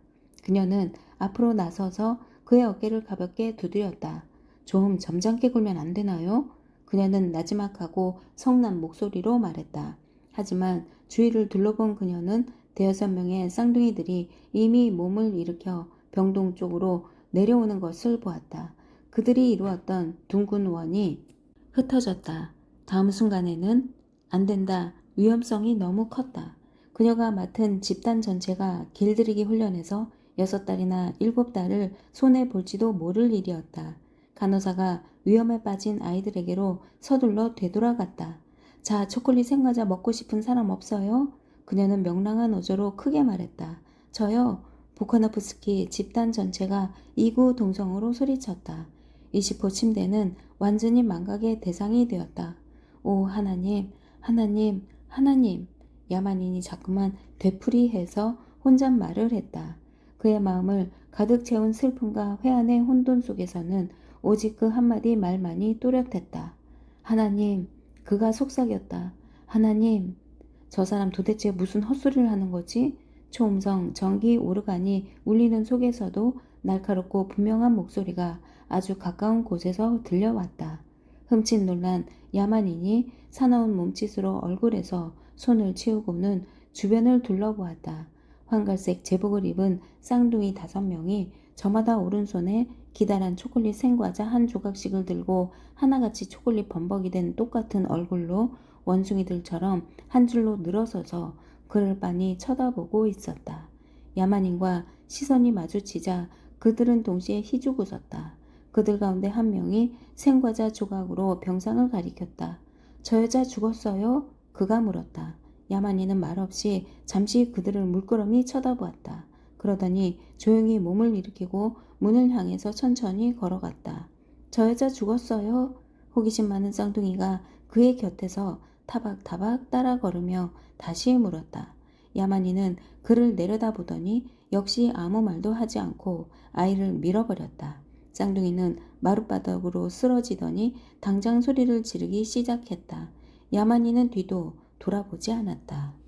그녀는 앞으로 나서서 그의 어깨를 가볍게 두드렸다. 좀 점잖게 굴면 안 되나요? 그녀는 나지막하고 성난 목소리로 말했다. 하지만 주위를 둘러본 그녀는 대여섯 명의 쌍둥이들이 이미 몸을 일으켜 병동 쪽으로 내려오는 것을 보았다. 그들이 이루었던 둥근 원이 흩어졌다. 다음 순간에는 안 된다. 위험성이 너무 컸다. 그녀가 맡은 집단 전체가 길들이기 훈련에서 6달이나 7달을 손해볼지도 모를 일이었다. 간호사가 위험에 빠진 아이들에게로 서둘러 되돌아갔다. 자, 초콜릿 생과자 먹고 싶은 사람 없어요? 그녀는 명랑한 어조로 크게 말했다. 저요. 보카노프스키 집단 전체가 이구동성으로 소리쳤다. 20호 침대는 완전히 망각의 대상이 되었다. 오 하나님, 하나님, 하나님. 야만인이 자꾸만 되풀이해서 혼잣말을 했다. 그의 마음을 가득 채운 슬픔과 회한의 혼돈 속에서는 오직 그 한마디 말만이 또렷했다. 하나님, 그가 속삭였다. 하나님, 저 사람 도대체 무슨 헛소리를 하는 거지? 초음성 전기 오르간이 울리는 속에서도 날카롭고 분명한 목소리가 아주 가까운 곳에서 들려왔다. 흠칫 놀란 야만인이 사나운 몸짓으로 얼굴에서 손을 치우고는 주변을 둘러보았다. 황갈색 제복을 입은 쌍둥이 5명이 저마다 오른손에 기다란 초콜릿 생과자 한 조각씩을 들고 하나같이 초콜릿 범벅이 된 똑같은 얼굴로 원숭이들처럼 한 줄로 늘어서서 그를 빤히 쳐다보고 있었다. 야만인과 시선이 마주치자 그들은 동시에 희죽 웃었다. 그들 가운데 한 명이 생과자 조각으로 병상을 가리켰다. 저 여자 죽었어요? 그가 물었다. 야만인은 말없이 잠시 그들을 물끄러미 쳐다보았다. 그러더니 조용히 몸을 일으키고 문을 향해서 천천히 걸어갔다. 저 여자 죽었어요? 호기심 많은 쌍둥이가 그의 곁에서 타박타박 따라 걸으며 다시 물었다. 야만이는 그를 내려다보더니 역시 아무 말도 하지 않고 아이를 밀어버렸다. 쌍둥이는 마룻바닥으로 쓰러지더니 당장 소리를 지르기 시작했다. 야만이는 뒤도 돌아보지 않았다.